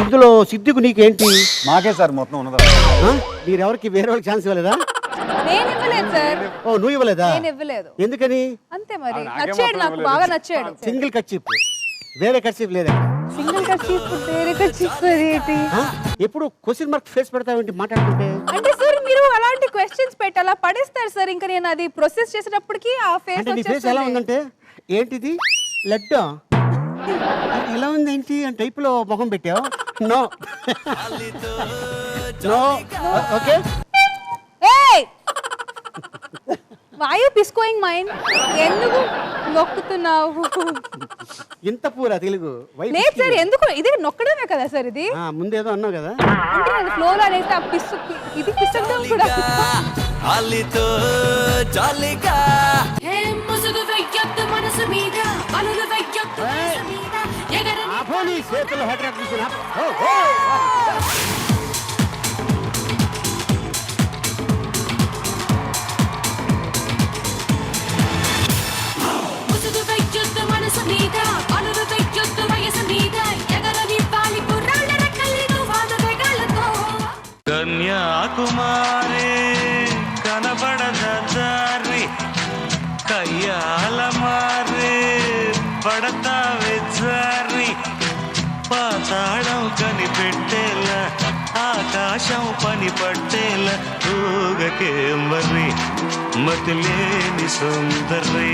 ఇందులో సిద్ధికు నీకేంటి? మాకే సార్ మొత్తం ఉన్నదా? మీరెవరికి వేరే వాళ్ళకి ఛాన్స్ ఇవ్వలేదా? నేను ఇవ్వలేదు సార్. ఓ నువ్వు ఇవ్వలేదా? నేను ఇవ్వలేదు. ఎందుకని? అంతే మరి, నచ్చాడు, నాకు బాగా నచ్చాడు. సింగిల్ కర్చీఫ్, వేరే కర్చీఫ్ లేదా? సింగిల్ కర్చీఫ్ వేరే కర్చీఫ్ ఏంటి? ఎప్పుడు క్వశ్చన్ మార్క్ ఫేస్ పెడతావేంటి మాట్లాడుతుంటే? అంటే సార్ మీరు అలాంటి క్వశ్చన్స్ పెట్టి అలా పడేస్తారు సార్. ఇంకా నేను అది ప్రొసెస్ చేసేటప్పటికి ఆ ఫేస్ అంటే నీ ఫేస్ ఎలా ఉందంటే ఏంటిది లడ్డా ఇలా ఉంది ఏంటి అని టైప్ లో ముఖం పెట్టావు. No no okay. ఏయ్ వై యు పిస్కోయింగ్ మైండ్? ఎందుకు నొక్కుతున్నావు? ఇంత పూరా తెలుగు లేదు సార్, ఎందుకు? ఇది నొక్కడమే కదా సార్ ఇది. ముందేదో అన్నావు కదా. అంటే అది ఫ్లోలో అనేసి ఆ పిస్సు ఇది పిస్సడం కూడా. అల్లితో జాలిగా ముసుగు వెయ్యొద్దు మనసు మీద, పనులు వెయ్యొద్దు మనసు మీద, ఎగరని ఆపోని చేతులు హఠాత్ తీసుకున్నా. ముసుగు వెయ్యొద్దు మనసు మీద, పనులు వెయ్యొద్దు వయసు మీద, ఎగరని పాలి కుర్రాళ్ళ రెక్కలితో వాద వేగాలతో. కన్యాకుమారి కనబడద దారి కయ్యాల మారి పడతావే జారి పాతాళం కనిపెట్టేలా ఆకాశం పని పట్టేలా ఊగకే మరి మతిలేని సుందరి